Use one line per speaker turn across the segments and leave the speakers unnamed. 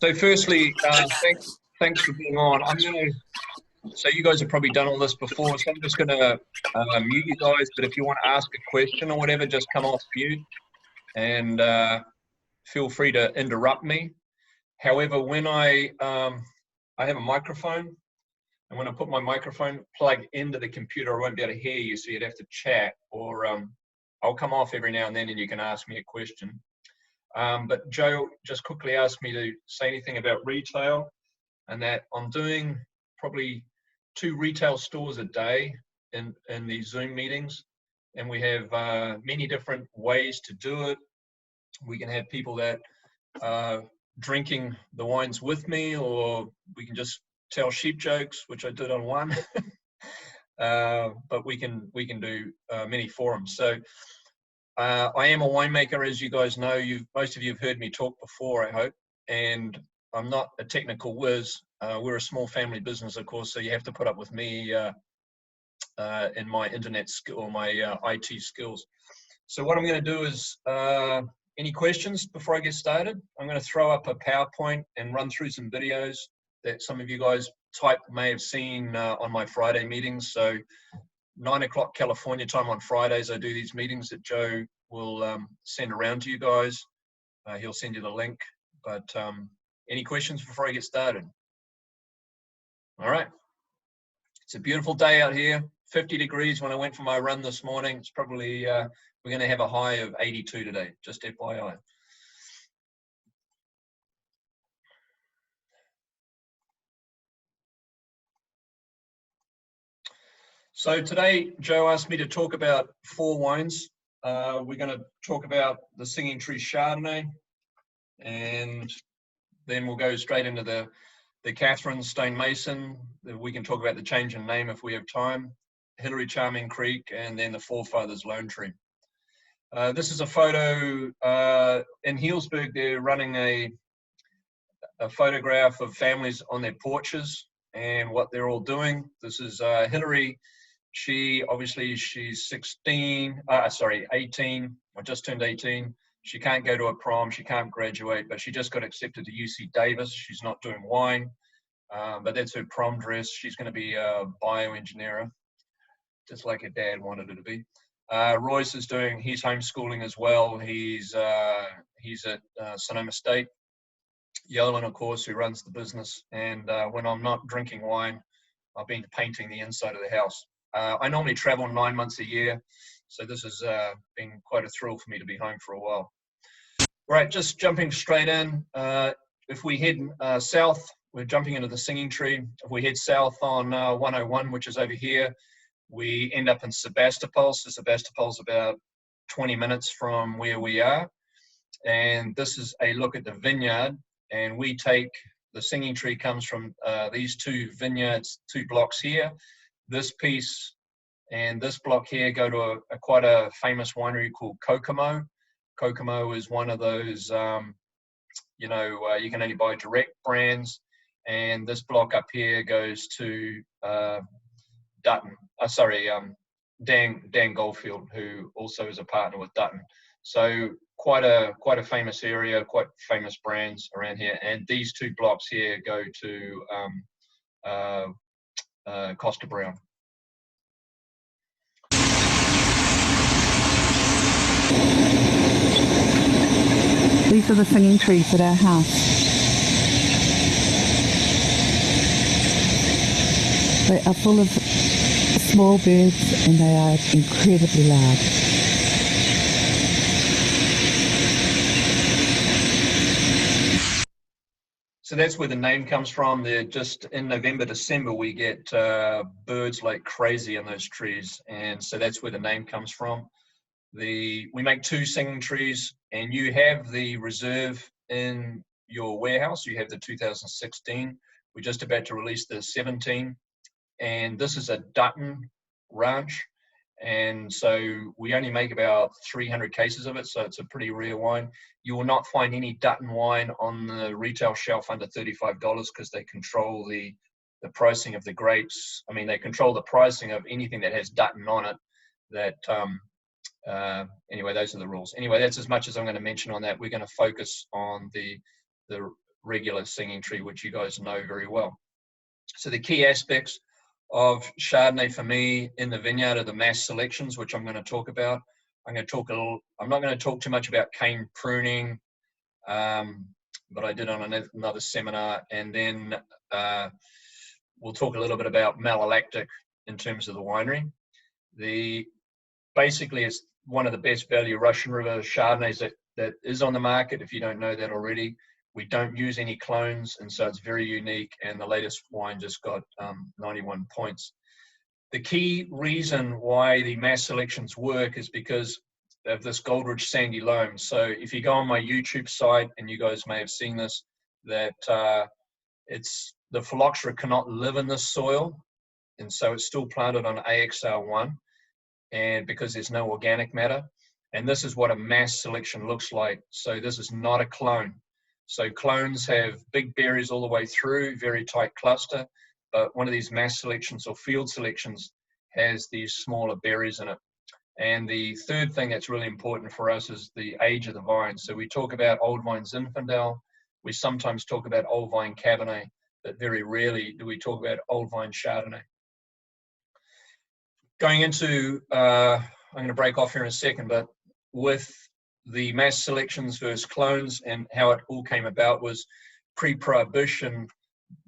So firstly, thanks for being on. So you guys have probably done all this before, so I'm just going to mute you guys, but if you want to ask a question or whatever, just come off mute and feel free to interrupt me. However, when I have a microphone, and when I put my microphone plug into the computer, I won't be able to hear you, so you'd have to chat, or I'll come off every now and then and you can ask me a question. But Joe just quickly asked me to say anything about retail, and that I'm doing probably 2 retail stores a day in these Zoom meetings, and we have many different ways to do it. We can have people that are drinking the wines with me, or we can just tell sheep jokes, which I did on one. But we can do many forums. So I am a winemaker, as you guys know. Most of you have heard me talk before, I hope, and I'm not a technical whiz. We're a small family business, of course, so you have to put up with me in my internet skill, or my IT skills. So what I'm going to do is, any questions before I get started? I'm going to throw up a PowerPoint and run through some videos that some of you guys may have seen on my Friday meetings. So 9 o'clock California time on Fridays, I do these meetings that Joe will send around to you guys. He'll send you the link. But any questions before I get started? All right. It's a beautiful day out here. 50 degrees when I went for my run this morning. It's probably, we're going to have a high of 82 today, just FYI. So today, Joe asked me to talk about 4 wines. We're going to talk about the Singing Tree Chardonnay, and then we'll go straight into the Katherine Stone Mason. We can talk about the change in name if we have time. Hilary Charming Creek, and then the Forefathers Lone Tree. This is a photo in Healdsburg. They're running a photograph of families on their porches and what they're all doing. This is Hilary. She's 18, or just turned 18. She can't go to a prom, she can't graduate, but she just got accepted to UC Davis. She's not doing wine, but that's her prom dress. She's going to be a bioengineer, just like her dad wanted her to be. Royce is doing his homeschooling as well. He's at Sonoma State. Yoeman, of course, who runs the business. And when I'm not drinking wine, I've been painting the inside of the house. I normally travel 9 months a year, so this has been quite a thrill for me to be home for a while. Right, just jumping straight in. If we head south, we're jumping into the Singing Tree. If we head south on 101, which is over here, we end up in Sebastopol. So Sebastopol's about 20 minutes from where we are. And this is a look at the vineyard. And we take, the Singing Tree comes from these 2 vineyards, 2 blocks here. This piece and this block here go to quite a famous winery called Kokomo. Kokomo is one of those, you can only buy direct brands. And this block up here goes to Dan Goldfield, who also is a partner with Dutton. So quite a famous area, quite famous brands around here. And these 2 blocks here go to Costa Brown.
These are the singing trees at our house. They are full of small birds and they are incredibly loud.
So that's where the name comes from. They're just in November, December, we get birds like crazy in those trees. And so that's where the name comes from. We make 2 singing trees, and you have the reserve in your warehouse. You have the 2016. We're just about to release the 17. And this is a Dutton ranch. And so we only make about 300 cases of it. So it's a pretty rare wine. You will not find any Dutton wine on the retail shelf under $35 because they control the pricing of the grapes. I mean, they control the pricing of anything that has Dutton on it. Anyway, those are the rules. Anyway, that's as much as I'm going to mention on that. We're going to focus on the regular singing tree, which you guys know very well. So the key aspects of Chardonnay for me in the vineyard are the mass selections, which I'm going to talk about. I'm not going to talk too much about cane pruning, but I did on another seminar. And then we'll talk a little bit about malolactic in terms of the winery. Basically, it's one of the best value Russian River Chardonnays that is on the market, if you don't know that already. We don't use any clones, and so it's very unique, and the latest wine just got 91 points. The key reason why the mass selections work is because of this Goldridge sandy loam. So if you go on my YouTube site, and you guys may have seen this, that the phylloxera cannot live in this soil, and so it's still planted on AXR1, and because there's no organic matter. And this is what a mass selection looks like. So this is not a clone. So clones have big berries all the way through, very tight cluster, but one of these mass selections or field selections has these smaller berries in it. And the third thing that's really important for us is the age of the vine. So we talk about old vine Zinfandel, we sometimes talk about old vine Cabernet, but very rarely do we talk about old vine Chardonnay. Going into, I'm going to break off here in a second, but with the mass selections versus clones and how it all came about was pre-prohibition.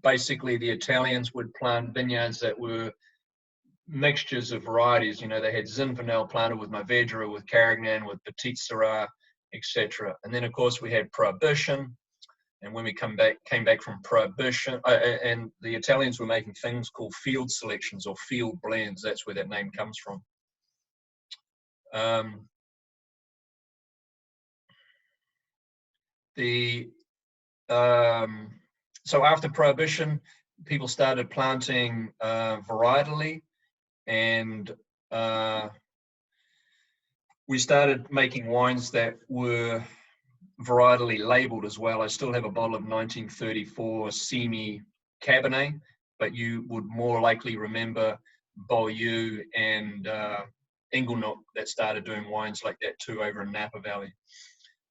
Basically, the Italians would plant vineyards that were mixtures of varieties. You know, they had Zinfandel planted with Mourvedre, with Carignan, with Petit Syrah, etc. And then, of course, we had prohibition. And when we came back from prohibition, and the Italians were making things called field selections or field blends. That's where that name comes from. So after prohibition, people started planting varietally, and we started making wines that were varietally labeled as well. I still have a bottle of 1934 Semi Cabernet, but you would more likely remember Beaulieu and Inglenook that started doing wines like that too over in Napa Valley.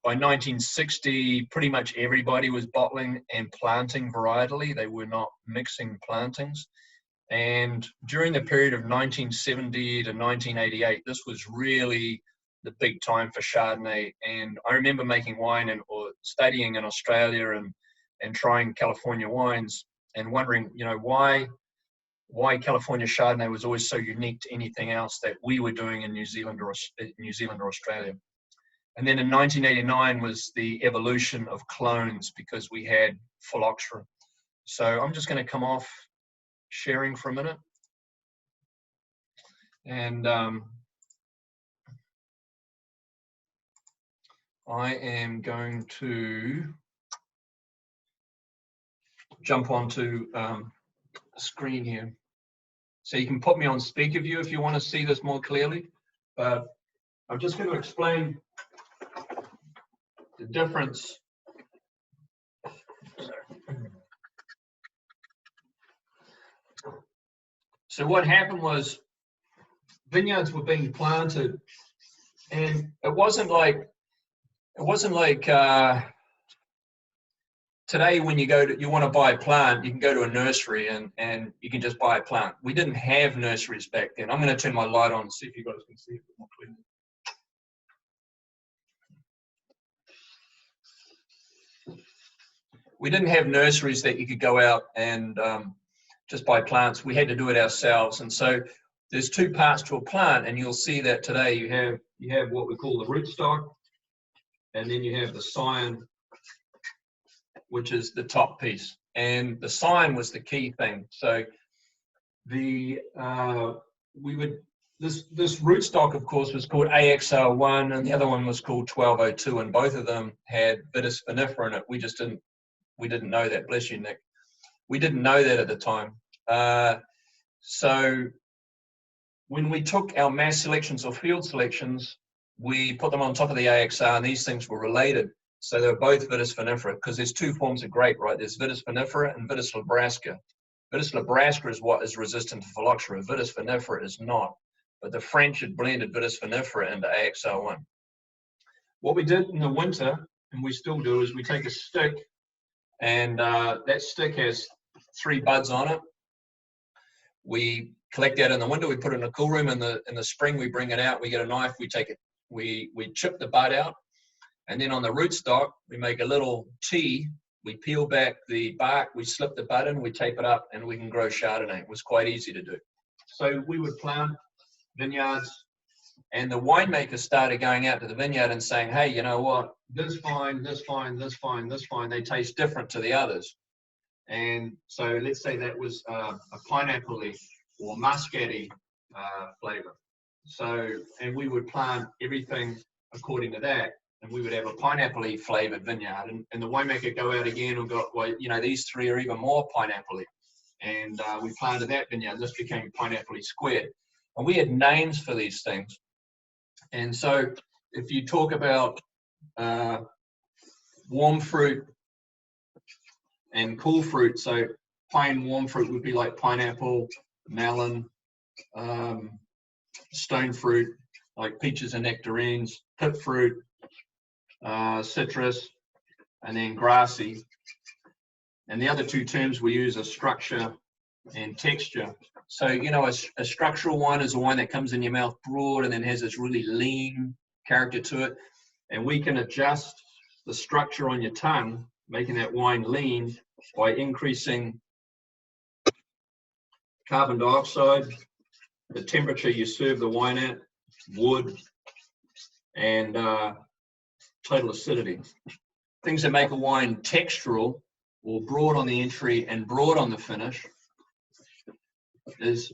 By 1960, pretty much everybody was bottling and planting varietally. They were not mixing plantings. And during the period of 1970 to 1988, this was really the big time for Chardonnay. And I remember making wine or studying in Australia and trying California wines and wondering, you know, why California Chardonnay was always so unique to anything else that we were doing in New Zealand or Australia. And then in 1989 was the evolution of clones because we had phylloxera. So I'm just going to come off sharing for a minute. And I am going to jump onto the screen here. So you can put me on speaker view if you want to see this more clearly. But I'm just going to explain the difference. So what happened was vineyards were being planted, and it wasn't like today when you want to buy a plant, you can go to a nursery and you can just buy a plant. We didn't have nurseries back then. I'm going to turn my light on and see if you guys can see it more clearly. We didn't have nurseries that you could go out and just buy plants. We had to do it ourselves. And so there's two parts to a plant, and you'll see that today you have what we call the rootstock, and then you have the scion, which is the top piece. And the scion was the key thing. So this rootstock, of course, was called AXR1, and the other one was called 1202, and both of them had Vitis vinifera in it. We didn't know that. Bless you, Nick. We didn't know that at the time. So when we took our mass selections or field selections, we put them on top of the AXR, and these things were related. So they're both Vitis vinifera, because there's two forms of grape, right? There's Vitis vinifera and Vitis labrasca. Vitis labrasca is what is resistant to phylloxera. Vitis vinifera is not. But the French had blended Vitis vinifera into AXR1. What we did in the winter, and we still do, is we take a stick And that stick has 3 buds on it. We collect that in the winter, we put it in a cool room. In the spring, we bring it out, we get a knife, we take it, we chip the bud out. And then on the rootstock, we make a little T, we peel back the bark, we slip the bud in, we tape it up, and we can grow Chardonnay. It was quite easy to do. So we would plant vineyards, and the winemakers started going out to the vineyard and saying, hey, you know what, this vine, this vine, this vine, this vine, they taste different to the others. And so let's say that was a pineapple-y or muscatty flavor. So, and we would plant everything according to that, and we would have a pineapple-y flavored vineyard. And the winemaker go out again and go, well, you know, these 3 are even more pineapple-y. And we planted that vineyard. This became pineapple-y squared. And we had names for these things. And so if you talk about warm fruit and cool fruit, so plain warm fruit would be like pineapple, melon, stone fruit, like peaches and nectarines, pip fruit, citrus, and then grassy. And the other 2 terms we use are structure and texture. So, you know, a structural wine is a wine that comes in your mouth broad and then has this really lean character to it. And we can adjust the structure on your tongue, making that wine lean, by increasing carbon dioxide, the temperature you serve the wine at, wood, and total acidity. Things that make a wine textural or broad on the entry and broad on the finish is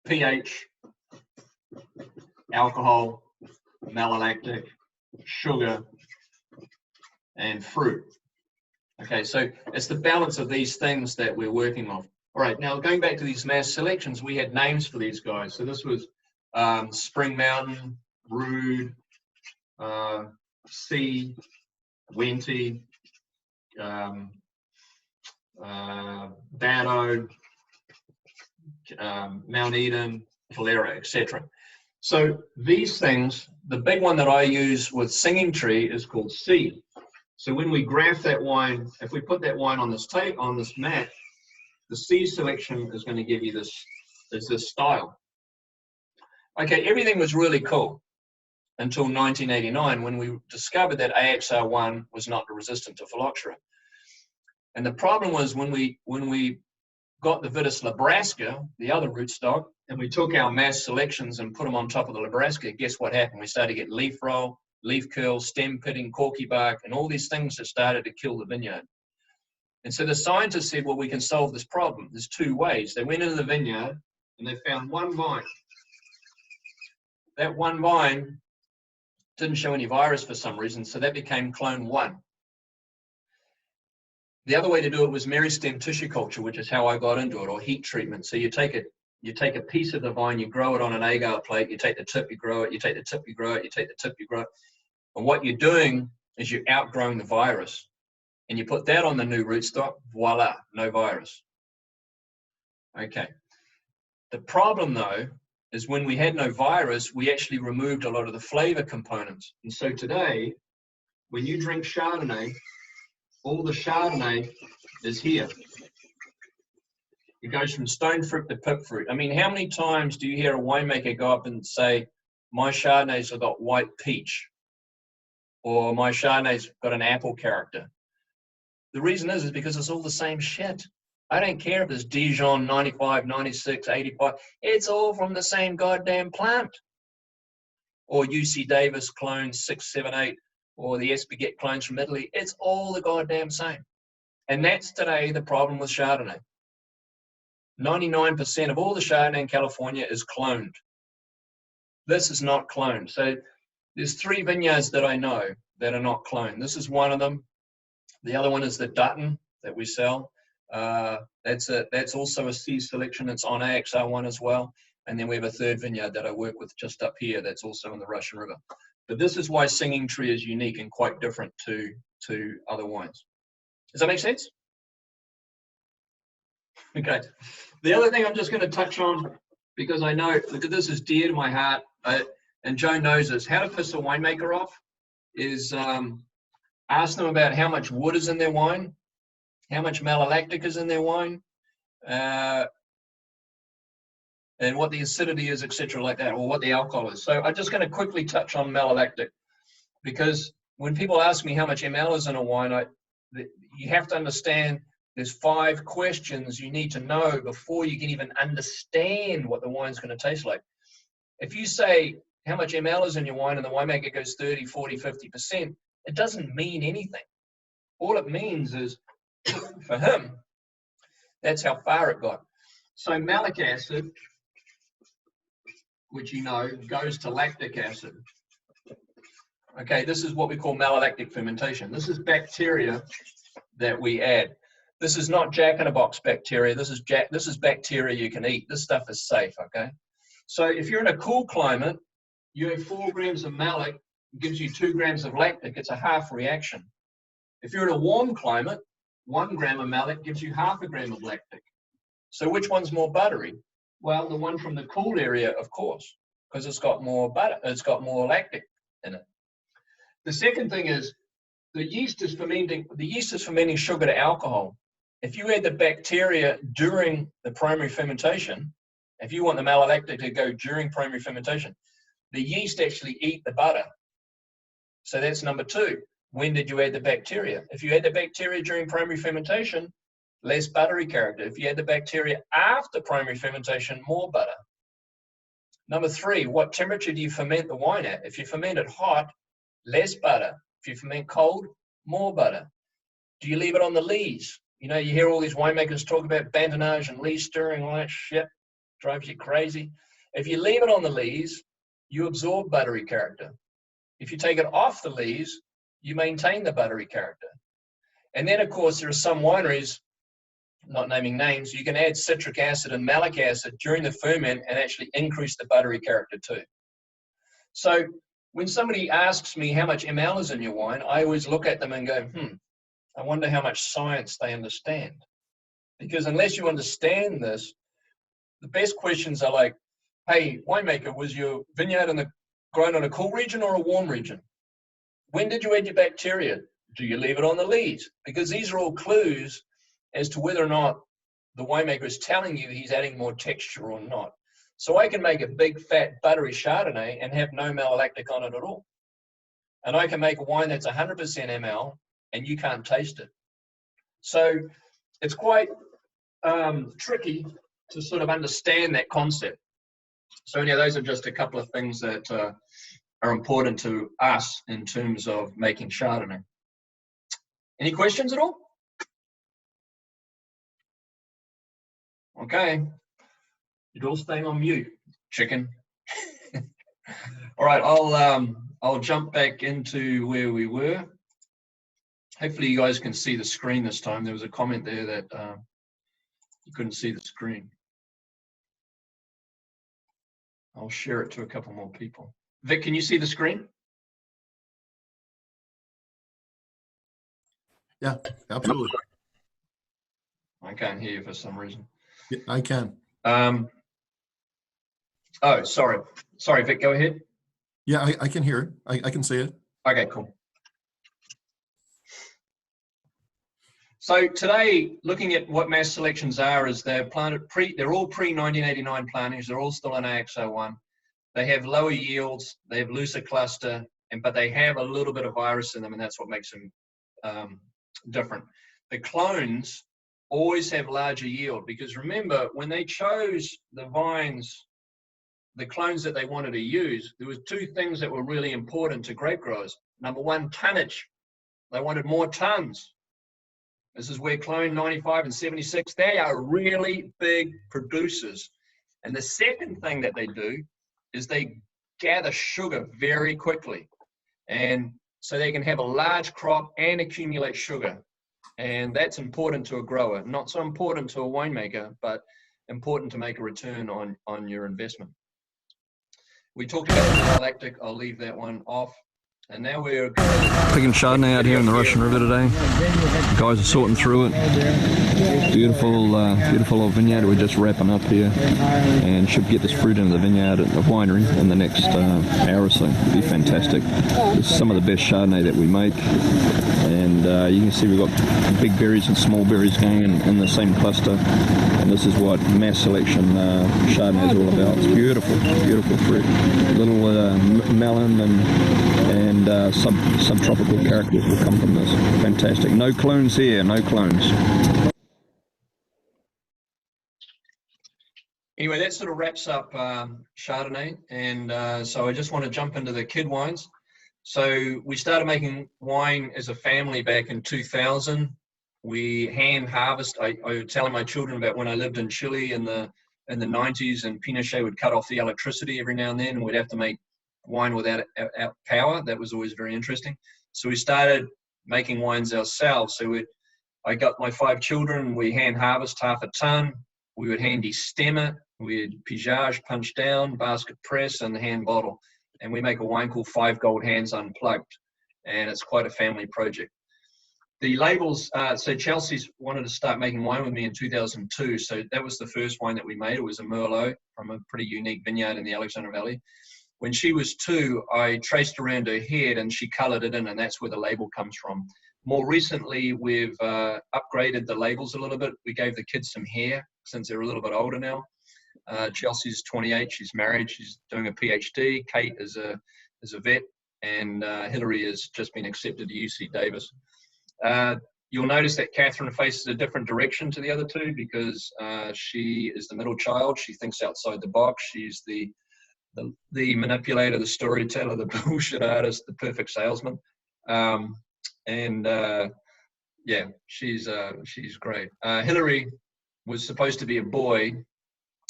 pH, alcohol, malolactic, sugar, and fruit. Okay, so it's the balance of these things that we're working on. All right, now going back to these mass selections, we had names for these guys. So this was Spring Mountain, Rude, C, Wente, Dado, Mount Eden, Calera, etc. So these things, the big one that I use with Singing Tree is called C. So when we graph that wine, if we put that wine on this tape, on this mat, the C selection is going to give you this style. Okay, everything was really cool until 1989 when we discovered that AXR1 was not resistant to phylloxera. And the problem was when we got the Vitis labrasca, the other rootstock, and we took our mass selections and put them on top of the labrasca, guess what happened? We started to get leaf roll, leaf curl, stem pitting, corky bark, and all these things that started to kill the vineyard. And so the scientists said, well, we can solve this problem. There's 2 ways. They went into the vineyard and they found one vine. That one vine didn't show any virus for some reason, so that became clone 1. The other way to do it was meristem tissue culture, which is how I got into it, or heat treatment. So you take a piece of the vine, you grow it on an agar plate, you take the tip, you grow it, you take the tip, you grow it, you take the tip, you grow it. And what you're doing is you're outgrowing the virus. And you put that on the new rootstock, voila, no virus. Okay. The problem, though, is when we had no virus, we actually removed a lot of the flavor components. And so today, when you drink Chardonnay, all the Chardonnay is here. It goes from stone fruit to pip fruit. I mean, how many times do you hear a winemaker go up and say, my Chardonnay's got white peach, or my Chardonnay's got an apple character? The reason is because it's all the same shit. I don't care if it's Dijon 95, 96, 85. It's all from the same goddamn plant. Or UC Davis clones 6, 7, 8, or the Espeguet clones from Italy. It's all the goddamn same. And that's today the problem with Chardonnay. 99% of all the Chardonnay in California is cloned. This is not cloned. So there's 3 vineyards that I know that are not cloned. This is one of them. The other one is the Dutton that we sell. That's also a C selection. It's on AXR1 as well. And then we have a 3rd vineyard that I work with just up here that's also in the Russian River. But this is why Singing Tree is unique and quite different to other wines. Does that make sense? Okay. The other thing I'm just going to touch on, because I know, look, this is dear to my heart, and Joe knows this, how to piss a winemaker off is ask them about how much wood is in their wine how much malolactic is in their wine, and what the acidity is, etc., like that, or what the alcohol is. So I'm just going to quickly touch on malolactic, because when people ask me how much ml is in a wine, you have to understand there's 5 questions you need to know before you can even understand what the wine's going to taste like. If you say how much ml is in your wine and the winemaker goes 30, 40, 50%, it doesn't mean anything. All it means is, for him, that's how far it got. So malic acid, which you know goes to lactic acid. Okay, this is what we call malolactic fermentation. This is bacteria that we add. This is not jack-in-a-box bacteria. This is bacteria you can eat. This stuff is safe, okay? So if you're in a cool climate, you have 4 grams of malic, gives you 2 grams of lactic. It's a half reaction. If you're in a warm climate, 1 gram of malic gives you half a gram of lactic. So which one's more buttery? Well, the one from the cool area, of course, because it's got more butter, it's got more lactic in it. The second thing is the yeast is fermenting sugar to alcohol. If you add the bacteria during the primary fermentation, if you want the malolactic to go during primary fermentation, the yeast actually eat the butter. So that's number 2. When did you add the bacteria? If you add the bacteria during primary fermentation, less buttery character. If you add the bacteria after primary fermentation, more butter. Number 3, what temperature do you ferment the wine at? If you ferment it hot, less butter. If you ferment cold, more butter. Do you leave it on the lees? You know, you hear all these winemakers talk about bandinage and lees stirring, all that shit. Drives you crazy. If you leave it on the lees, you absorb buttery character. If you take it off the lees, you maintain the buttery character. And then, of course, there are some wineries, not naming names, you can add citric acid and malic acid during the ferment and actually increase the buttery character too. So when somebody asks me how much ml is in your wine, I always look at them and go, I wonder how much science they understand. Because unless you understand this, the best questions are like, hey, winemaker, was your vineyard grown in a cool region or a warm region? When did you add your bacteria? Do you leave it on the lees? Because these are all clues as to whether or not the winemaker is telling you he's adding more texture or not. So I can make a big, fat, buttery Chardonnay and have no malolactic on it at all. And I can make a wine that's 100% ml and you can't taste it. So it's quite tricky to sort of understand that concept. So yeah, those are just a couple of things that are important to us in terms of making Chardonnay. Any questions at all? Okay, you're all staying on mute, chicken. All right, I'll jump back into where we were. Hopefully you guys can see the screen this time. There was a comment there that you couldn't see the screen. I'll share it to a couple more people. Vic, can you see the screen?
Yeah, absolutely.
I can't hear you for some reason.
Yeah, I can.
Oh, sorry, Vic, go ahead.
Yeah, I can hear it. I can see it.
Okay, cool. So today, looking at what mass selections are, is they're all pre-1989 plantings. They're all still in AX01. They have lower yields, they have looser cluster, but they have a little bit of virus in them, and that's what makes them different. The clones always have larger yield, because remember, when they chose the vines, the clones that they wanted to use, there was 2 things that were really important to grape growers. Number 1, tonnage. They wanted more tons. This is where clone 95 and 76, they are really big producers. And the second thing that they do is they gather sugar very quickly. And so they can have a large crop and accumulate sugar. And that's important to a grower. Not so important to a winemaker, but important to make a return on your investment. We talked about the malolactic. I'll leave that one off. And now we're
picking Chardonnay out here in the Russian River today. The guys are sorting through it. Beautiful, beautiful old vineyard. We're just wrapping up here, and should get this fruit into the vineyard at the winery in the next hour or so. It'll be fantastic. This is some of the best Chardonnay that we make, and And you can see we've got big berries and small berries going in the same cluster. And this is what mass selection Chardonnay is all about. It's beautiful, beautiful fruit. Little melon and subtropical characters will come from this. Fantastic. No clones here, no clones.
Anyway, that sort of wraps up Chardonnay, and so I just want to jump into the kid wines. So we started making wine as a family back in 2000. We hand harvest. I was telling my children about when I lived in Chile in the 90s, and Pinochet would cut off the electricity every now and then, and we'd have to make wine without power. That was always very interesting. So we started making wines ourselves. So I got my 5 children. We hand harvest half a ton. We would handy stem it. We'd pigeage, punch down, basket press, and hand bottle. And we make a wine called 5 Gold Hands Unplugged. And it's quite a family project. The labels, so Chelsea's wanted to start making wine with me in 2002. So that was the first wine that we made. It was a Merlot from a pretty unique vineyard in the Alexander Valley. When she was 2, I traced around her head and she colored it in, and that's where the label comes from. More recently, we've upgraded the labels a little bit. We gave the kids some hair since they're a little bit older now. Chelsea's 28, she's married, she's doing a PhD. Kate is a vet, and Hilary has just been accepted to UC Davis. You'll notice that Katherine faces a different direction to the other 2 because she is the middle child. She thinks outside the box. She's the manipulator, the storyteller, the bullshit artist, the perfect salesman. Yeah, she's great. Hilary was supposed to be a boy.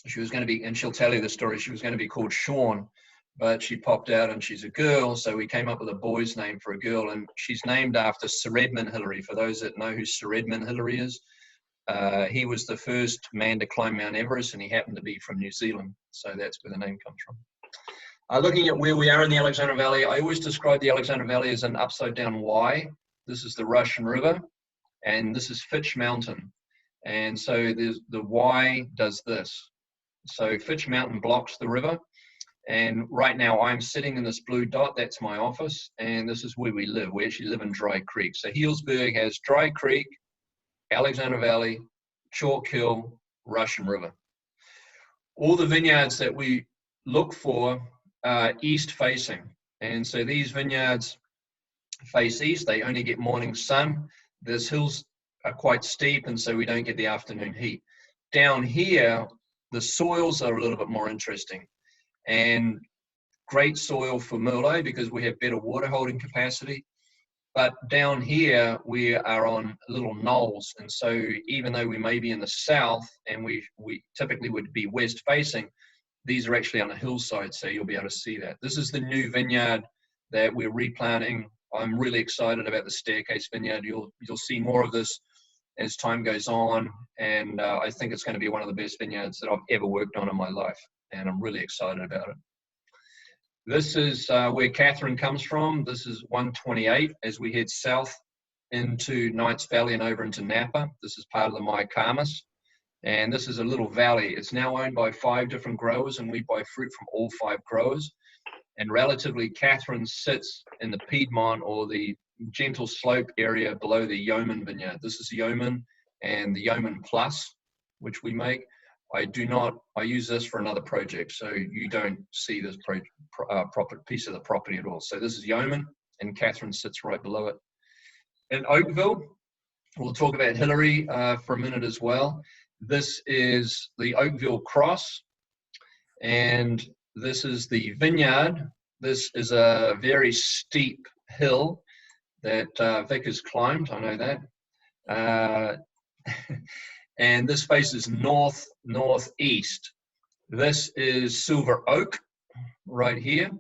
She was going to be, and she'll tell you the story, she was going to be called Sean, but she popped out and she's a girl, so we came up with a boy's name for a girl, and she's named after Sir Edmund Hillary. For those that know who Sir Edmund Hillary is, he was the first man to climb Mount Everest, and he happened to be from New Zealand, so that's where the name comes from. Looking at where we are in the Alexander Valley, I always describe the Alexander Valley as an upside-down Y. This is the Russian River, and this is Fitch Mountain. And so the Y does this. So Fitch Mountain blocks the river, and right now I'm sitting in this blue dot. That's my office, and this is where we live. We actually live in Dry Creek. So Healdsburg has Dry Creek, Alexander Valley, Chalk Hill, Russian River. All the vineyards that we look for are east facing, and so these vineyards face east. They only get morning sun. These hills are quite steep, and so we don't get the afternoon heat. Down here, the soils are a little bit more interesting, and great soil for Merlot because we have better water holding capacity. But down here, we are on little knolls, and so even though we may be in the south and we typically would be west facing, these are actually on a hillside, so you'll be able to see that. This is the new vineyard that we're replanting. I'm really excited about the Staircase Vineyard. You'll see more of this as time goes on, and I think it's going to be one of the best vineyards that I've ever worked on in my life, and I'm really excited about it. This is where Katherine comes from. This is 128 as we head south into Knights Valley and over into Napa. This is part of the Mycamus, and this is a little valley. It's now owned by 5 different growers, and we buy fruit from all 5 growers. And relatively, Katherine sits in the Piedmont or the gentle slope area below the Yoeman vineyard. This is Yoeman and the Yoeman Plus, which we make. I use this for another project, so you don't see this piece of the property at all. So this is Yoeman, and Katherine sits right below it. In Oakville, we'll talk about Hilary for a minute as well. This is the Oakville Cross, and this is the vineyard. This is a very steep hill that Vic has climbed, I know that. And this faces northeast. This is Silver Oak right here.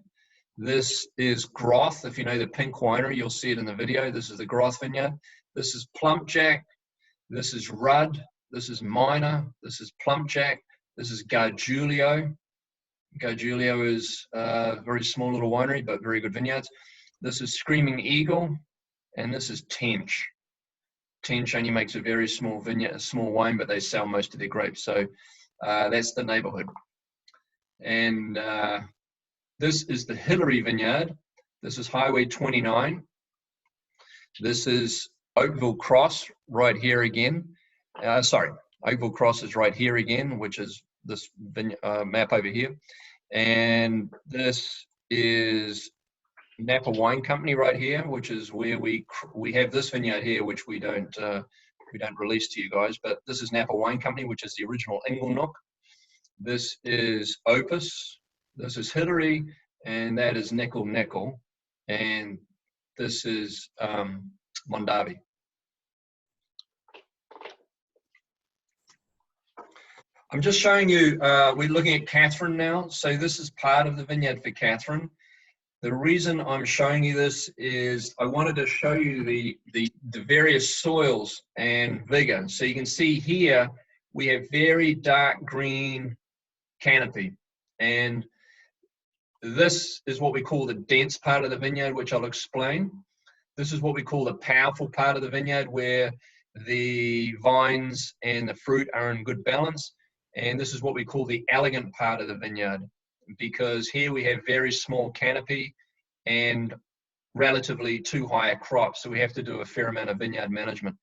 This is Groth. If you know the pink winery, you'll see it in the video. This is the Groth vineyard. This is Plumpjack. This is Rudd. This is Minor. This is Plumpjack. This is Gargiulo. Gargiulo is a very small little winery, but very good vineyards. This is Screaming Eagle, and this is Tench. Tench only makes a very small vineyard, a small wine, but they sell most of their grapes. So that's the neighborhood. And this is the Hilary vineyard. This is Highway 29. This is Oakville Cross right here again. Oakville Cross is right here again, which is this map over here. And this is Napa Wine Company right here, which is where we have this vineyard here, which we don't release to you guys. But this is Napa Wine Company, which is the original Inglenook. This is Opus. This is Hilary, and that is Nickel. And this is Mondavi. I'm just showing you, we're looking at Katherine now. So this is part of the vineyard for Katherine. The reason I'm showing you this is I wanted to show you the various soils and vigor. So you can see here, we have very dark green canopy. And this is what we call the dense part of the vineyard, which I'll explain. This is what we call the powerful part of the vineyard, where the vines and the fruit are in good balance. And this is what we call the elegant part of the vineyard, because here we have very small canopy and relatively too high a crop. So we have to do a fair amount of vineyard management.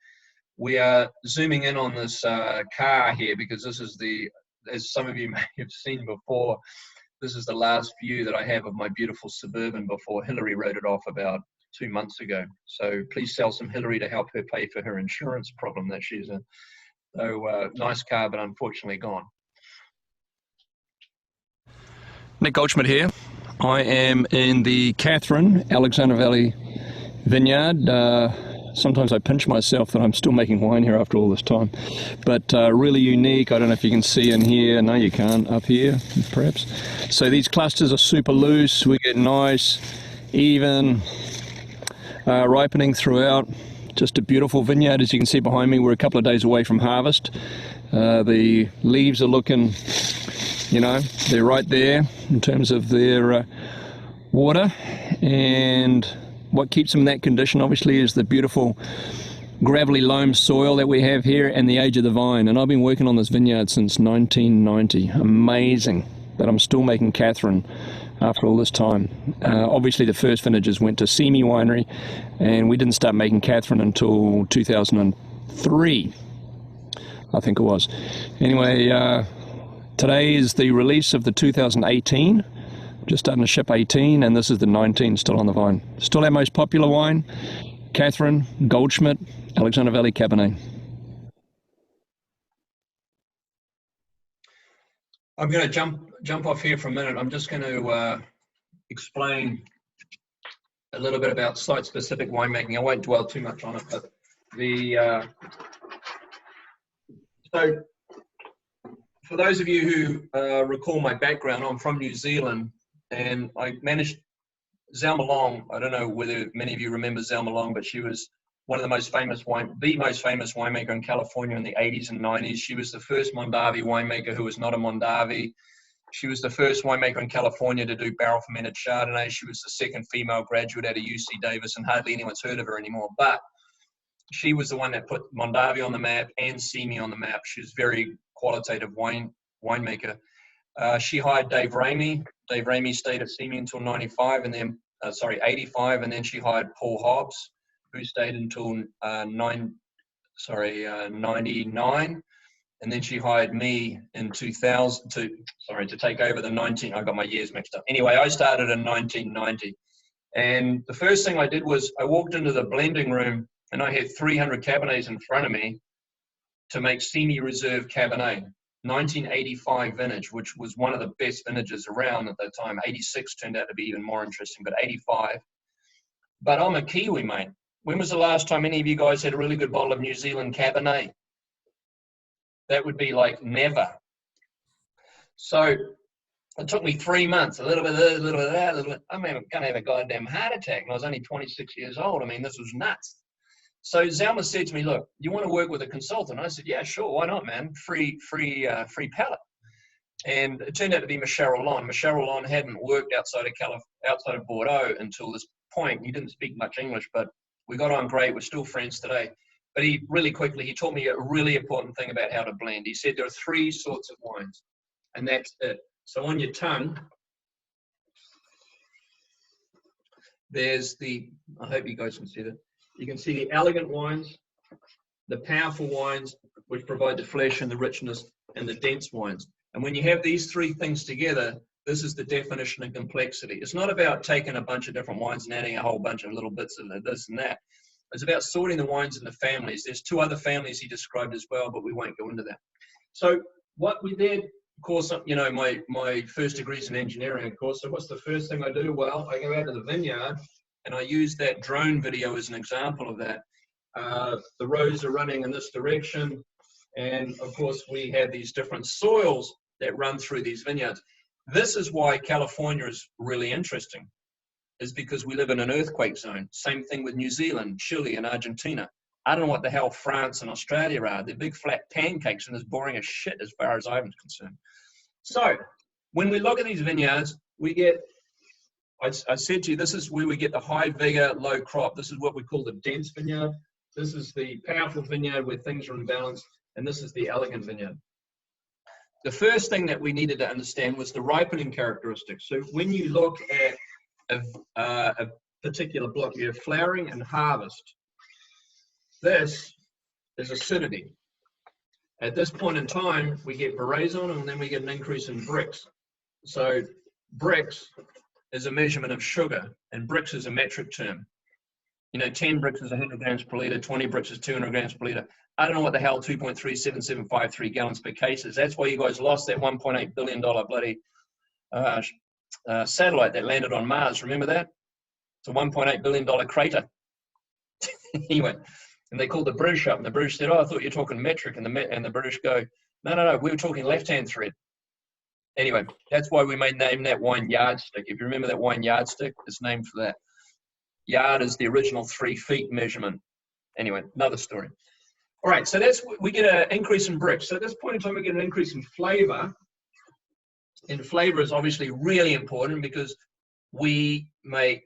We are zooming in on this car here, because this is as some of you may have seen before, this is the last view that I have of my beautiful Suburban before Hilary wrote it off about 2 months ago. So please sell some Hilary to help her pay for her insurance problem that she's in. So nice car, but unfortunately gone.
Nick Goldschmidt here. I am in the Katherine, Alexander Valley vineyard. Sometimes I pinch myself that I'm still making wine here after all this time. But really unique. I don't know if you can see in here. No, you can't. Up here, perhaps. So these clusters are super loose. We get nice, even ripening throughout. Just a beautiful vineyard. As you can see behind me, we're a couple of days away from harvest. The leaves are looking, you know, they're right there in terms of their water. And what keeps them in that condition, obviously, is the beautiful gravelly loam soil that we have here and the age of the vine. And I've been working on this vineyard since 1990. Amazing that I'm still making Katherine after all this time. Obviously the first vintages went to Simi Winery, and we didn't start making Katherine until 2003, I think it was. Anyway, today is the release of the 2018, just starting to ship 18, and this is the 19 still on the vine. Still our most popular wine, Katherine, Goldschmidt, Alexander Valley Cabernet.
I'm going to jump off here for a minute. I'm just going to explain a little bit about site-specific winemaking. I won't dwell too much on it, but so for those of you who recall my background, I'm from New Zealand, and I managed Zalma Long. I don't know whether many of you remember Zalma Long, but she was one of the most famous winemaker in California in the 80s and 90s. She was the first Mondavi winemaker who was not a Mondavi. She was the first winemaker in California to do barrel fermented Chardonnay. She was the second female graduate out of UC Davis, and hardly anyone's heard of her anymore. But she was the one that put Mondavi on the map and Simi on the map. She was a very qualitative winemaker. She hired Dave Ramey. Dave Ramey stayed at Simi until 85, and then 85, and then she hired Paul Hobbs, who stayed until 99, and then she hired me in 2000 to take over the 19. I got my years mixed up. Anyway, I started in 1990, and the first thing I did was I walked into the blending room, and I had 300 Cabernets in front of me to make Simi Reserve Cabernet, 1985 vintage, which was one of the best vintages around at that time. 86 turned out to be even more interesting, but 85. But I'm a Kiwi, mate. When was the last time any of you guys had a really good bottle of New Zealand Cabernet? That would be like never. So it took me 3 months, a little bit of this, a little bit of that, a little bit. I mean, I'm going to have a goddamn heart attack, and I was only 26 years old. I mean, this was nuts. So Zalma said to me, look, you want to work with a consultant? I said, yeah, sure, why not, man? Free palette. And it turned out to be Michel Rolland. Michel Rolland hadn't worked outside of Bordeaux until this point. He didn't speak much English, but we got on great. We're still friends today. But he taught me a really important thing about how to blend. He said there are 3 sorts of wines, and that's it. So on your tongue, there's I hope you guys can see that. You can see the elegant wines, the powerful wines, which provide the flesh and the richness, and the dense wines. And when you have these three things together, this is the definition of complexity. It's not about taking a bunch of different wines and adding a whole bunch of little bits of this and that. It's about sorting the wines into families. There's 2 other families he described as well, but we won't go into that. So what we did, of course, you know, my first degree's in engineering, of course. So what's the first thing I do? Well, I go out to the vineyard and I use that drone video as an example of that. The rows are running in this direction. And of course, we have these different soils that run through these vineyards. This is why California is really interesting, is because we live in an earthquake zone. Same thing with New Zealand, Chile, and Argentina. I don't know what the hell France and Australia are. They're big flat pancakes and as boring as shit as far as I'm concerned. So when we look at these vineyards, we get, I said to you, this is where we get the high vigor, low crop. This is what we call the dense vineyard. This is the powerful vineyard where things are in balance. And this is the elegant vineyard. The first thing that we needed to understand was the ripening characteristics. So when you look at a particular block, you have flowering and harvest. This is acidity. At this point in time, we get veraison and then we get an increase in brix. So brix is a measurement of sugar, and brix is a metric term. You know, 10 brix is 100 grams per liter, 20 brix is 200 grams per liter. I don't know what the hell 2.37753 gallons per case is. That's why you guys lost that $1.8 billion bloody satellite that landed on Mars. Remember that? It's a $1.8 billion crater. Anyway, and they called the British up, and the British said, oh, I thought you were talking metric, and the British go, no, we were talking left-hand thread. Anyway, that's why we made name that wine yardstick. If you remember that wine yardstick, it's named for that. Yard is the original 3 feet measurement. Anyway, another story. All right, so we get an increase in brix. So at this point in time, we get an increase in flavor. And flavor is obviously really important because we make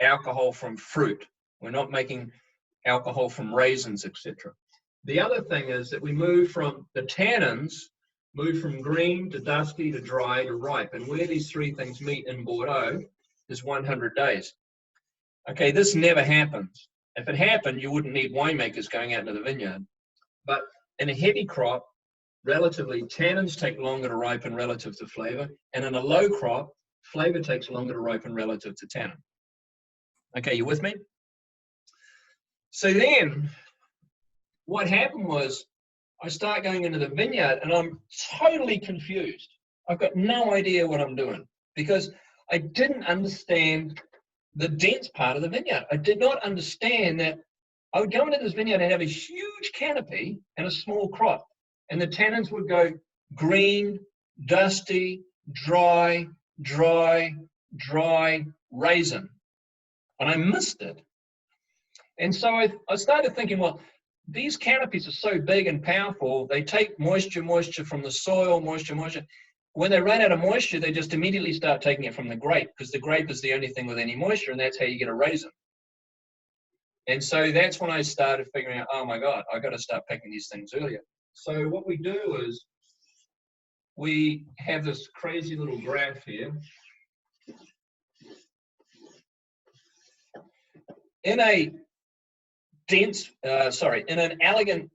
alcohol from fruit. We're not making alcohol from raisins, etc. The other thing is that we move from the tannins, move from green to dusty to dry to ripe. And where these 3 things meet in Bordeaux is 100 days. Okay, this never happens. If it happened, you wouldn't need winemakers going out into the vineyard. But in a heavy crop, relatively, tannins take longer to ripen relative to flavor. And in a low crop, flavor takes longer to ripen relative to tannin. Okay, you with me? So then, what happened was, I start going into the vineyard and I'm totally confused. I've got no idea what I'm doing because I didn't understand the dense part of the vineyard. I did not understand that I would go into this vineyard and have a huge canopy and a small crop. And the tannins would go green, dusty, dry, dry, dry, raisin. And I missed it. And so I started thinking, well, these canopies are so big and powerful, they take moisture from the soil, moisture. When they run out of moisture, they just immediately start taking it from the grape because the grape is the only thing with any moisture, and that's how you get a raisin. And so that's when I started figuring out, oh my God, I got to start picking these things earlier. So what we do is we have this crazy little graph here. In a in an elegant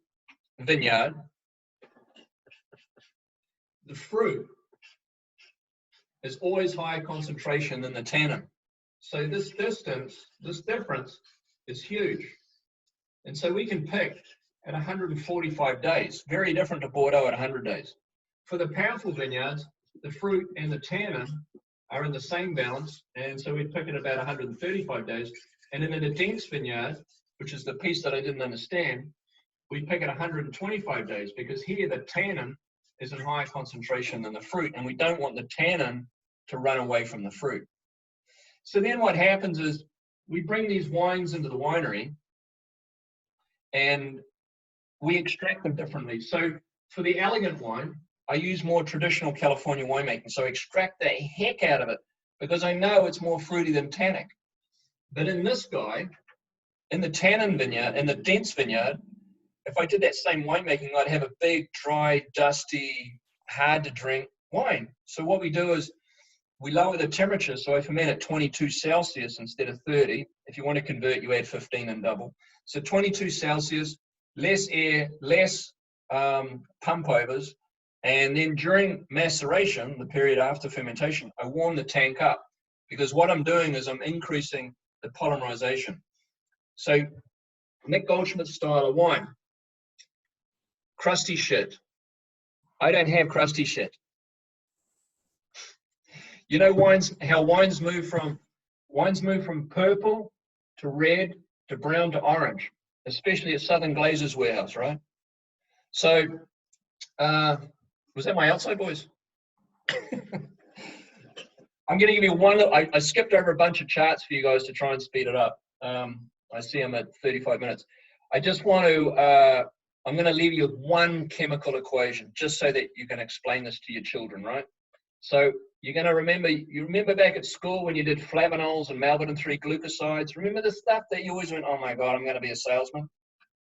vineyard, the fruit is always higher concentration than the tannin. So this difference is huge. And so we can pick at 145 days, very different to Bordeaux at 100 days. For the powerful vineyards, the fruit and the tannin are in the same balance, and so we pick at about 135 days. And in a dense vineyard, which is the piece that I didn't understand, we pick at 125 days because here the tannin is in higher concentration than the fruit, and we don't want the tannin to run away from the fruit. So then what happens is we bring these wines into the winery and we extract them differently. So for the elegant wine, I use more traditional California winemaking. So I extract the heck out of it because I know it's more fruity than tannic. But in this guy, in the tannin vineyard, in the dense vineyard, if I did that same winemaking, I'd have a big, dry, dusty, hard to drink wine. So what we do is we lower the temperature, so I ferment at 22 Celsius instead of 30. If you want to convert, you add 15 and double. So 22 Celsius, less air, less pump overs, and then during maceration, the period after fermentation, I warm the tank up, because what I'm doing is I'm increasing the polymerization. So Nick Goldschmidt style of wine, crusty shit. I don't have crusty shit. You know how wines move from purple to red to brown to orange, especially at Southern Glazers warehouse, right? So, was that my outside voice? I'm going to give you one. I skipped over a bunch of charts for you guys to try and speed it up. I see I'm at 35 minutes. I just want to. I'm going to leave you with one chemical equation, just so that you can explain this to your children, right? So you're going to remember, you remember back at school when you did flavanols and maltodextrin glucosides, remember the stuff that you always went, oh my God, I'm going to be a salesman,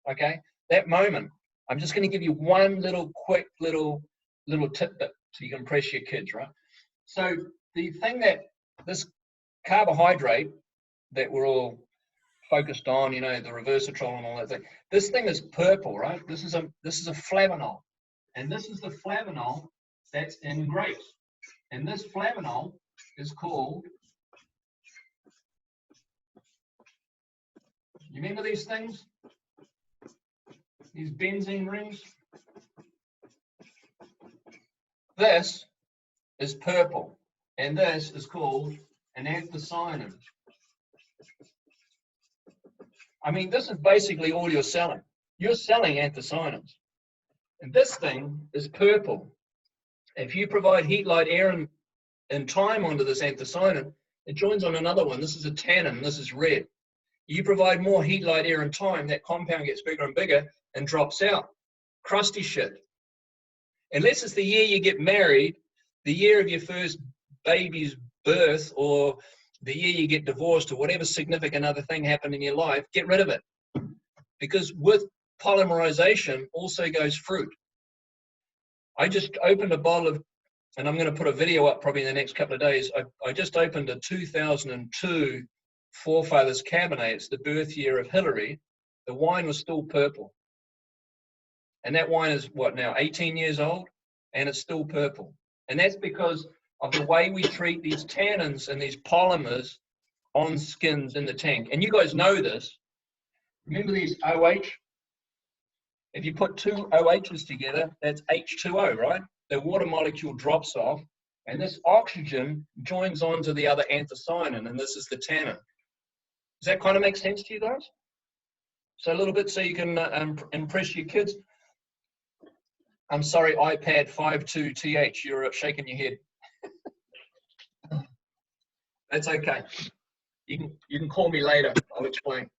okay? That moment, I'm just going to give you one little quick little tidbit so you can impress your kids, right? So the thing that this carbohydrate that we're all focused on, you know, the resveratrol and all that thing, this thing is purple, right? This is a flavanol, and this is the flavanol that's in grapes. And this flavanol is called, you remember these things? These benzene rings? This is purple, and this is called an anthocyanin. I mean, this is basically all you're selling. You're selling anthocyanins. And this thing is purple. If you provide heat, light, air, and time onto this anthocyanin, it joins on another one. This is a tannin, this is red. You provide more heat, light, air, and time, that compound gets bigger and bigger and drops out. Crusty shit. Unless it's the year you get married, the year of your first baby's birth, or the year you get divorced, or whatever significant other thing happened in your life, get rid of it. Because with polymerization also goes fruit. I just opened a bottle of, and I'm going to put a video up probably in the next couple of days. I just opened a 2002 Forefathers Cabernet. It's the birth year of Hilary. The wine was still purple. And that wine is what now, 18 years old? And it's still purple. And that's because of the way we treat these tannins and these polymers on skins in the tank. And you guys know this. Remember these OH? If you put two OHs together, that's H2O, right? The water molecule drops off, and this oxygen joins onto the other anthocyanin, and this is the tannin. Does that kind of make sense to you guys? So a little bit so you can impress your kids. I'm sorry, iPad 52TH, you're shaking your head. That's okay. You can call me later. I'll explain.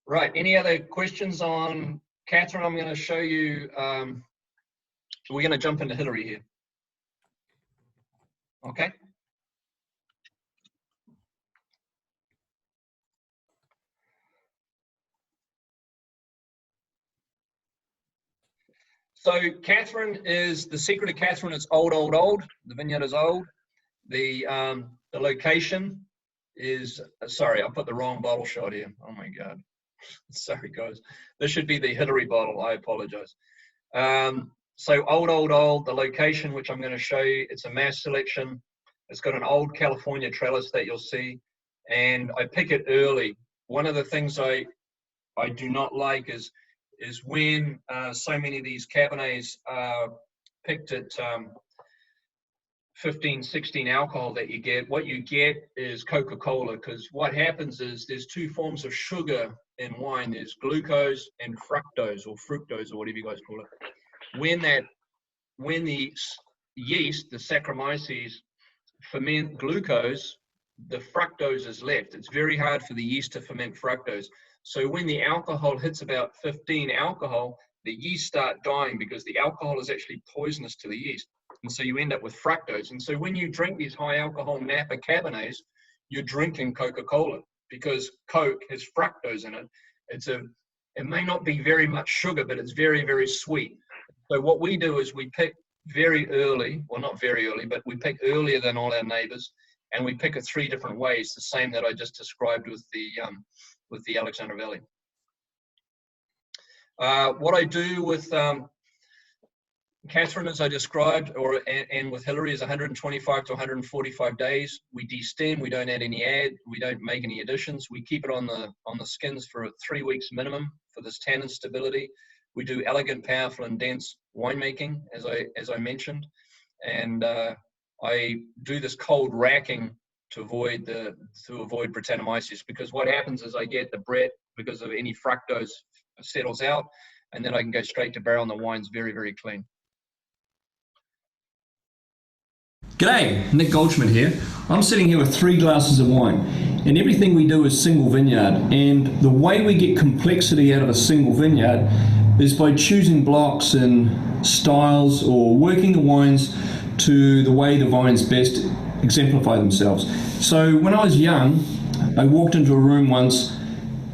Right. Any other questions on Katherine? I'm going to show you. We're going to jump into Hilary here. Okay. So Katherine is, the secret of Katherine is old. The vineyard is old. The location is, sorry, I put the wrong bottle shot here. Oh my God. Sorry guys. This should be the Hilary bottle. I apologize. So old. The location, which I'm going to show you, it's a mass selection. It's got an old California trellis that you'll see. And I pick it early. One of the things I do not like is when so many of these Cabernets are picked at 15, 16 alcohol that you get. What you get is Coca-Cola, because what happens is there's two forms of sugar in wine. There's glucose and fructose, or fructose, or whatever you guys call it. When the yeast, the Saccharomyces, ferment glucose, the fructose is left. It's very hard for the yeast to ferment fructose. So when the alcohol hits about 15 alcohol, the yeast start dying because the alcohol is actually poisonous to the yeast. And so you end up with fructose. And so when you drink these high alcohol Napa Cabernets, you're drinking Coca-Cola, because Coke has fructose in it. It may not be very much sugar, but it's very, very sweet. So what we do is we pick very early, well, not very early, but we pick earlier than all our neighbors, and we pick it 3 different ways, the same that I just described with the Alexander Valley. What I do with Katherine, as I described, and with Hilary, is 125 to 145 days. We destem. We don't add any we don't make any additions. We keep it on the skins for 3 weeks minimum for this tannin stability. We do elegant, powerful, and dense winemaking, as I mentioned, and I do this cold racking to avoid Brettanomyces, because what happens is I get the Brett, because of any fructose, settles out, and then I can go straight to barrel, and the wine's very, very clean.
G'day, Nick Goldschmidt here. I'm sitting here with 3 glasses of wine, and everything we do is single vineyard, and the way we get complexity out of a single vineyard is by choosing blocks and styles, or working the wines to the way the vines best exemplify themselves. So when I was young, I walked into a room once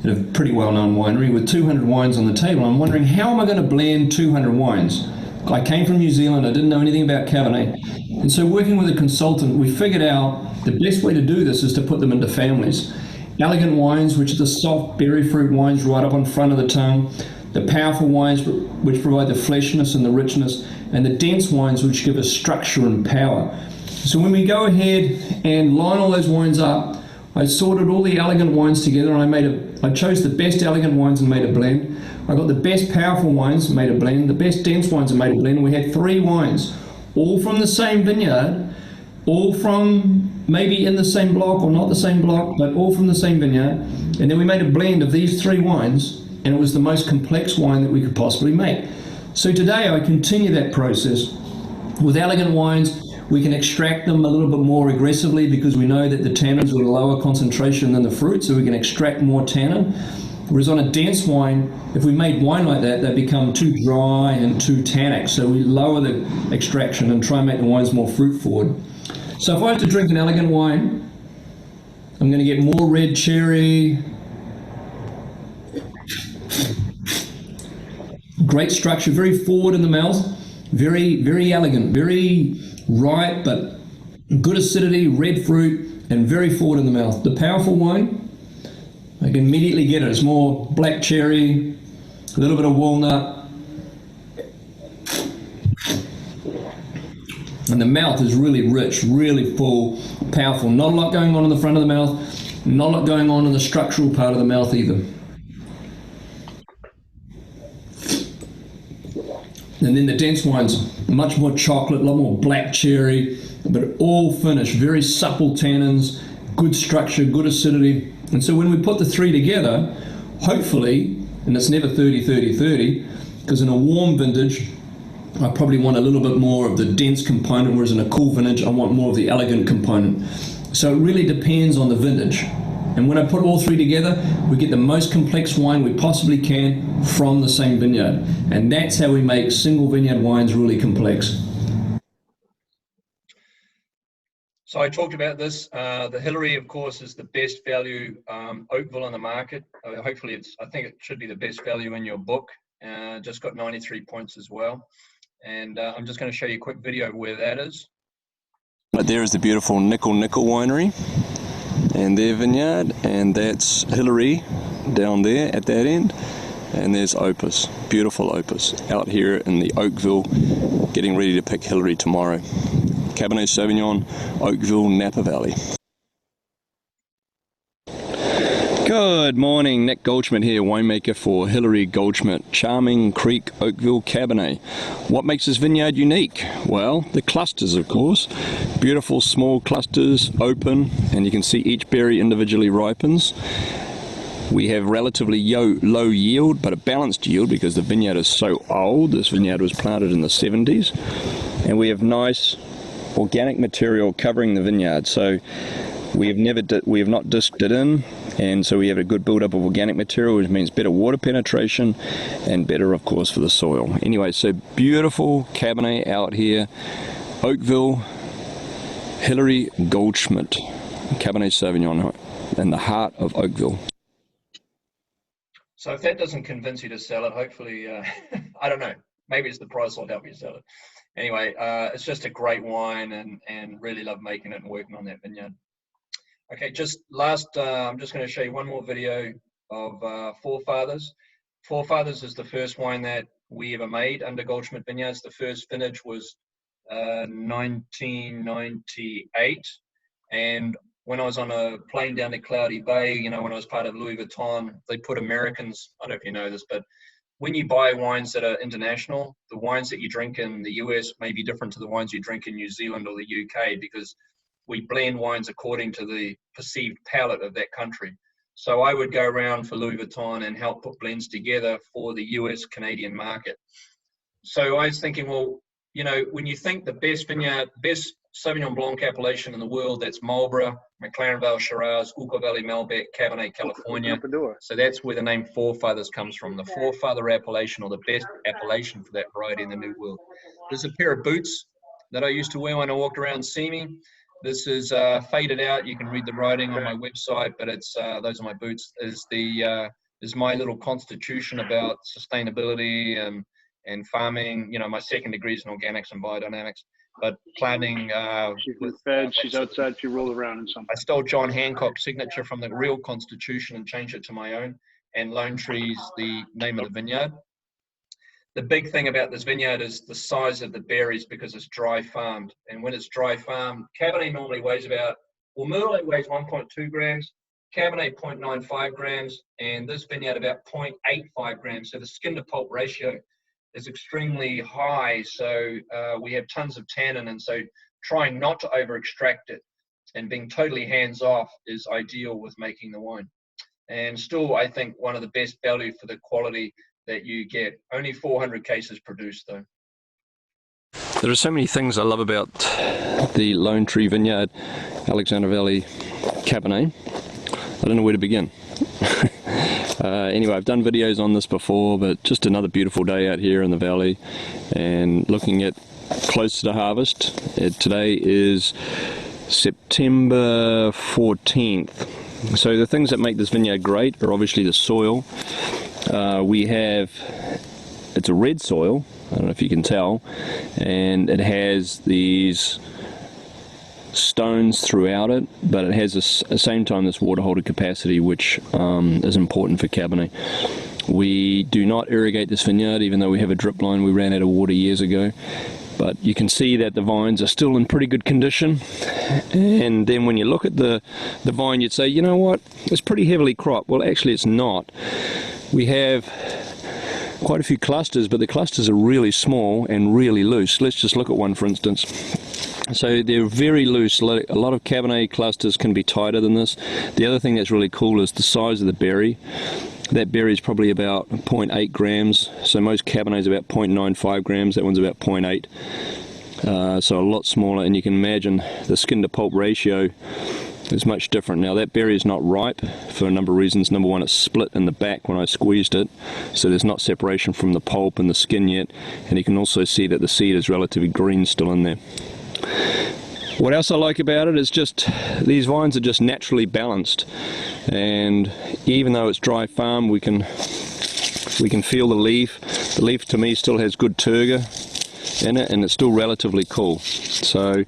at a pretty well-known winery with 200 wines on the table. I'm wondering, how am I going to blend 200 wines? I came from New Zealand, I didn't know anything about Cabernet. And so working with a consultant, we figured out the best way to do this is to put them into families. Elegant wines, which are the soft berry fruit wines right up on front of the tongue, the powerful wines which provide the fleshiness and the richness, and the dense wines which give us structure and power. So when we go ahead and line all those wines up, I sorted all the elegant wines together, and I chose the best elegant wines and made a blend. I got the best powerful wines and made a blend, the best dense wines and made a blend. We had 3 wines, all from the same vineyard, all from maybe in the same block or not the same block, but all from the same vineyard. And then we made a blend of these 3 wines, and it was the most complex wine that we could possibly make. So today I continue that process. With elegant wines, we can extract them a little bit more aggressively because we know that the tannins are a lower concentration than the fruit, so we can extract more tannin. Whereas on a dense wine, if we made wine like that, they become too dry and too tannic. So we lower the extraction and try and make the wines more fruit forward. So if I have to drink an elegant wine, I'm going to get more red cherry, great structure, very forward in the mouth, very, very elegant, very ripe, but good acidity, red fruit, and very forward in the mouth. The powerful wine, I can immediately get it. It's more black cherry, a little bit of walnut, and the mouth is really rich, really full, powerful. Not a lot going on in the front of the mouth, not a lot going on in the structural part of the mouth either. And then the dense wines, much more chocolate, a lot more black cherry, but all finished, very supple tannins, good structure, good acidity. And so when we put the 3 together, hopefully, and it's never 30-30-30, because in a warm vintage, I probably want a little bit more of the dense component, whereas in a cool vintage, I want more of the elegant component. So it really depends on the vintage. And when I put all 3 together, we get the most complex wine we possibly can from the same vineyard. And that's how we make single vineyard wines really complex.
So I talked about this. The Hilary, of course, is the best value Oakville on the market. Hopefully, I think it should be the best value in your book. Just got 93 points as well. And I'm just going to show you a quick video of where that is.
Right there is the beautiful Nickel Winery and their vineyard, and that's Hilary down there at that end, and there's Opus, beautiful Opus, out here in the Oakville, getting ready to pick Hilary tomorrow. Cabernet Sauvignon, Oakville, Napa Valley. Good morning, Nick Goldschmidt here, winemaker for Hilary Goldschmidt, Charming Creek Oakville Cabernet. What makes this vineyard unique? Well, the clusters, of course. Beautiful small clusters, open, and you can see each berry individually ripens. We have relatively low yield, but a balanced yield because the vineyard is so old. This vineyard was planted in the 70s. And we have nice organic material covering the vineyard. So we have not disked it in, and so we have a good build-up of organic material, which means better water penetration and better, of course, for the soil. Anyway, so beautiful Cabernet out here, Oakville, Hilary Goldschmidt, Cabernet Sauvignon in the heart of Oakville.
So if that doesn't convince you to sell it, hopefully, I don't know, maybe it's the price will help you sell it. anyway, it's just a great wine, and really love making it and working on that vineyard. Okay, just last, I'm just going to show you one more video of Forefathers. Forefathers is the first wine that we ever made under Goldschmidt Vineyards. The first vintage was 1998, and when I was on a plane down to Cloudy Bay, you know, when I was part of Louis Vuitton, they put Americans, I don't know if you know this, but when you buy wines that are international, the wines that you drink in the US may be different to the wines you drink in New Zealand or the UK, because we blend wines according to the perceived palate of that country. So I would go around for Louis Vuitton and help put blends together for the US Canadian market. So I was thinking, well, you know, when you think the best vineyard, best Sauvignon Blanc appellation in the world, that's Marlborough, McLaren Vale Shiraz, Oakville Valley Malbec, Cabernet California. So that's where the name Forefathers comes from, the forefather appellation, or the best appellation for that variety in the New World. There's a pair of boots that I used to wear when I walked around Simi. This is faded out. You can read the writing on my website, but it's those are my boots. Is my little constitution about sustainability and farming. You know, my second degree is in organics and biodynamics. But planting.
She's been fed. She's outside. She rolled around in something.
I stole John Hancock's signature from the real Constitution and changed it to my own. And Lone Tree's the name of the vineyard. The big thing about this vineyard is the size of the berries, because it's dry farmed. And when it's dry farmed, Cabernet normally weighs about, well, Merlot weighs 1.2 grams, Cabernet 0.95 grams, and this vineyard about 0.85 grams. So the skin to pulp ratio is extremely high. So we have tons of tannin, and so trying not to over extract it and being totally hands off is ideal with making the wine. And still, I think one of the best value for the quality that you get. Only 400 cases produced though.
There are so many things I love about the Lone Tree Vineyard, Alexander Valley Cabernet. I don't know where to begin. Anyway, I've done videos on this before, but just another beautiful day out here in the valley and looking at close to harvest. Today is September 14th. So the things that make this vineyard great are obviously the soil. It's a red soil, I don't know if you can tell, and it has these stones throughout it, but it has at the same time this water holder capacity, which is important for Cabernet. We do not irrigate this vineyard, even though we have a drip line. We ran out of water years ago, but you can see that the vines are still in pretty good condition. And then when you look at the vine, you'd say, you know what, it's pretty heavily cropped. Well, actually it's not. We have quite a few clusters, but the clusters are really small and really loose. Let's just look at one, for instance. So they're very loose. A lot of Cabernet clusters can be tighter than this. The other thing that's really cool is the size of the berry. That berry is probably about 0.8 grams. So most Cabernet is about 0.95 grams. That one's about 0.8. So a lot smaller, and you can imagine the skin to pulp ratio is much different. Now that berry is not ripe for a number of reasons. Number one, it's split in the back when I squeezed it, so there's not separation from the pulp and the skin yet, and you can also see that the seed is relatively green still in there. What else I like about it is just these vines are just naturally balanced, and even though it's dry farm, we can feel the leaf. The leaf to me still has good turgor in it, and it's still relatively cool. So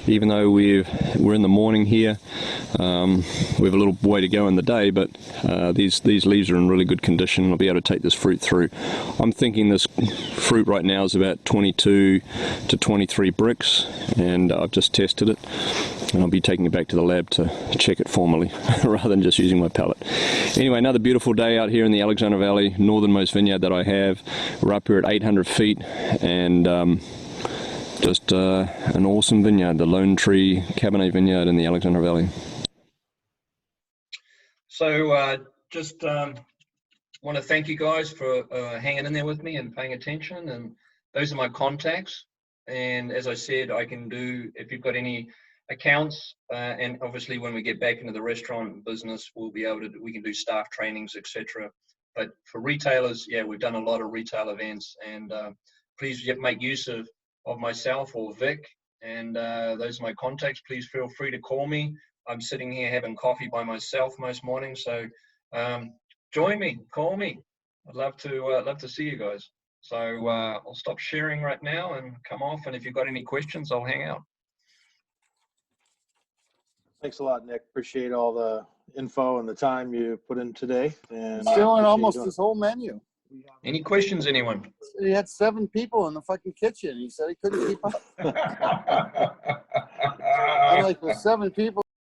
even though we're in the morning here, we have a little way to go in the day, but these leaves are in really good condition. I'll be able to take this fruit through. I'm thinking this fruit right now is about 22 to 23 bricks, and I've just tested it, and I'll be taking it back to the lab to check it formally rather than just using my palate. Anyway, another beautiful day out here in the Alexander Valley, northernmost vineyard that I have. We're up here at 800 feet, and just an awesome vineyard, the Lone Tree Cabernet Vineyard in the Alexander Valley.
So just want to thank you guys for hanging in there with me and paying attention, and those are my contacts. And as I said, I can do, if you've got any accounts, and obviously when we get back into the restaurant business, we'll be able to, we can do staff trainings, etc. But for retailers, yeah, we've done a lot of retail events, and please make use of myself or Vic, and those are my contacts. Please feel free to call me. I'm sitting here having coffee by myself most mornings, so join me, call me. I'd love to see you guys. So I'll stop sharing right now and come off. And if you've got any questions, I'll hang out.
Thanks a lot, Nick. Appreciate all the info and the time you put in today. And
Still in
appreciate
almost
you doing
his whole menu.
Any questions, anyone?
He had 7 people in the fucking kitchen. He said he couldn't keep up. I'm like, with 7 people.